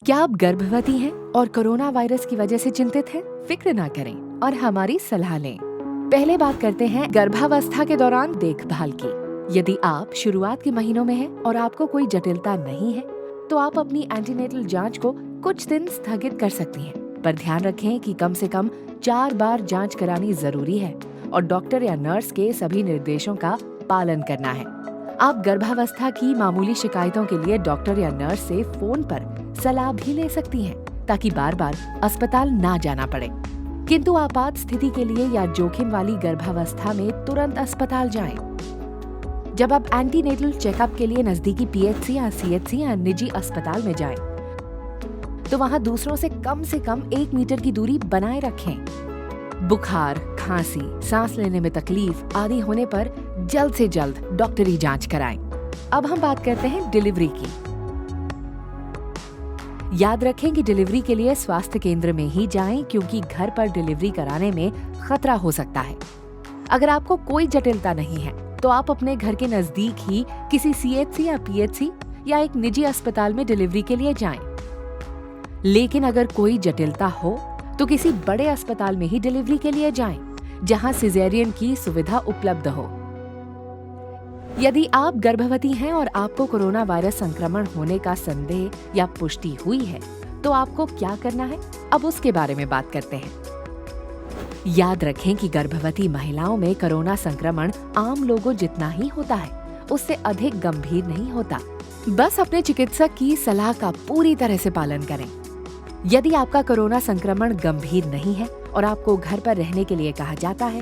क्या आप गर्भवती हैं और कोरोना वायरस की वजह से चिंतित हैं? फिक्र ना करें और हमारी सलाह लें। पहले बात करते हैं गर्भावस्था के दौरान देखभाल की। यदि आप शुरुआत के महीनों में हैं और आपको कोई जटिलता नहीं है, तो आप अपनी एंटीनेटल जांच को कुछ दिन स्थगित कर सकती हैं। पर ध्यान रखें कि कम से कम 4 बार जांच करानी जरूरी है और डॉक्टर या नर्स के सभी निर्देशों का पालन करना है। आप गर्भावस्था की मामूली शिकायतों के लिए डॉक्टर या नर्स से फोन पर सलाह भी ले सकती हैं, ताकि बार बार अस्पताल ना जाना पड़े। किंतु आपात स्थिति के लिए या जोखिम वाली गर्भावस्था में तुरंत अस्पताल जाएं। जब आप एंटीनेटल चेकअप के लिए नजदीकी पीएचसी या सीएचसी या निजी अस्पताल में जाएं, तो वहां दूसरों से कम 1 मीटर की दूरी बनाए रखें। बुखार, खांसी, सांस लेने में तकलीफ आदि होने पर जल्द से जल्द डॉक्टरी जांच कराएं। अब हम बात करते हैं डिलीवरी की। याद रखें कि डिलीवरी के लिए स्वास्थ्य केंद्र में ही जाएं, क्योंकि घर पर डिलीवरी कराने में खतरा हो सकता है। अगर आपको कोई जटिलता नहीं है, तो आप अपने घर के नजदीक ही किसी सीएचसी या पीएचसी या एक निजी अस्पताल में डिलीवरी के लिए जाएं। लेकिन अगर कोई जटिलता हो, तो किसी बड़े अस्पताल में ही डिलीवरी के लिए जाएं, जहां सिजेरियन की सुविधा उपलब्ध हो। यदि आप गर्भवती हैं और आपको कोरोना वायरस संक्रमण होने का संदेह या पुष्टि हुई है, तो आपको क्या करना है, अब उसके बारे में बात करते हैं। याद रखें कि गर्भवती महिलाओं में कोरोना संक्रमण आम लोगों जितना ही होता है, उससे अधिक गंभीर नहीं होता। बस अपने चिकित्सक की सलाह का पूरी तरह से पालन करें। यदि आपका कोरोना संक्रमण गंभीर नहीं है और आपको घर पर रहने के लिए कहा जाता है,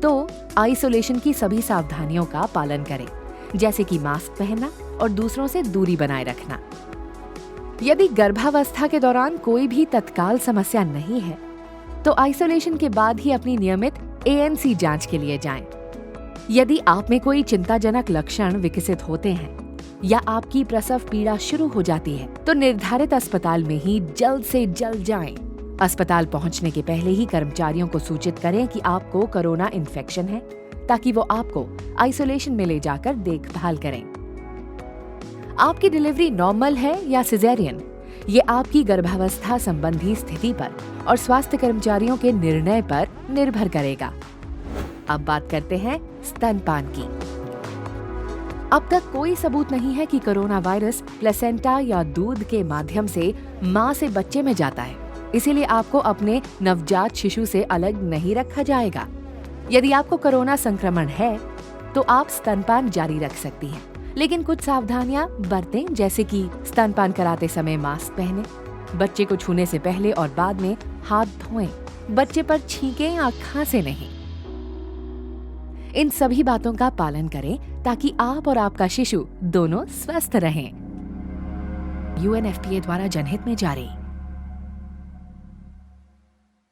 तो आइसोलेशन की सभी सावधानियों का पालन करें, जैसे कि मास्क पहनना और दूसरों से दूरी बनाए रखना। यदि गर्भावस्था के दौरान कोई भी तत्काल समस्या नहीं है, तो आइसोलेशन के बाद ही अपनी नियमित एएनसी जांच के लिए जाएं। यदि आप में कोई चिंताजनक लक्षण विकसित होते हैं या आपकी प्रसव पीड़ा शुरू हो जाती है, तो निर्धारित अस्पताल में ही जल्द से जल्द जाएं। अस्पताल पहुंचने के पहले ही कर्मचारियों को सूचित करें कि आपको कोरोना इन्फेक्शन है, ताकि वो आपको आइसोलेशन में ले जाकर देखभाल करें। आपकी डिलीवरी नॉर्मल है या सिजेरियन, ये आपकी गर्भावस्था संबंधी स्थिति पर और स्वास्थ्य कर्मचारियों के निर्णय पर निर्भर करेगा। अब बात करते हैं स्तनपान की। अब तक कोई सबूत नहीं है कि कोरोना वायरस प्लेसेंटा या दूध के माध्यम से मां से बच्चे में जाता है, इसीलिए आपको अपने नवजात शिशु से अलग नहीं रखा जाएगा। यदि आपको कोरोना संक्रमण है, तो आप स्तनपान जारी रख सकती हैं, लेकिन कुछ सावधानियां बरतें, जैसे कि स्तनपान कराते समय मास्क पहनें, बच्चे को छूने से पहले और बाद में हाथ धोएं, बच्चे पर छींकें या खांसे नहीं। इन सभी बातों का पालन करें, ताकि आप और आपका शिशु दोनों स्वस्थ रहें। UNFPA द्वारा जनहित में जारी।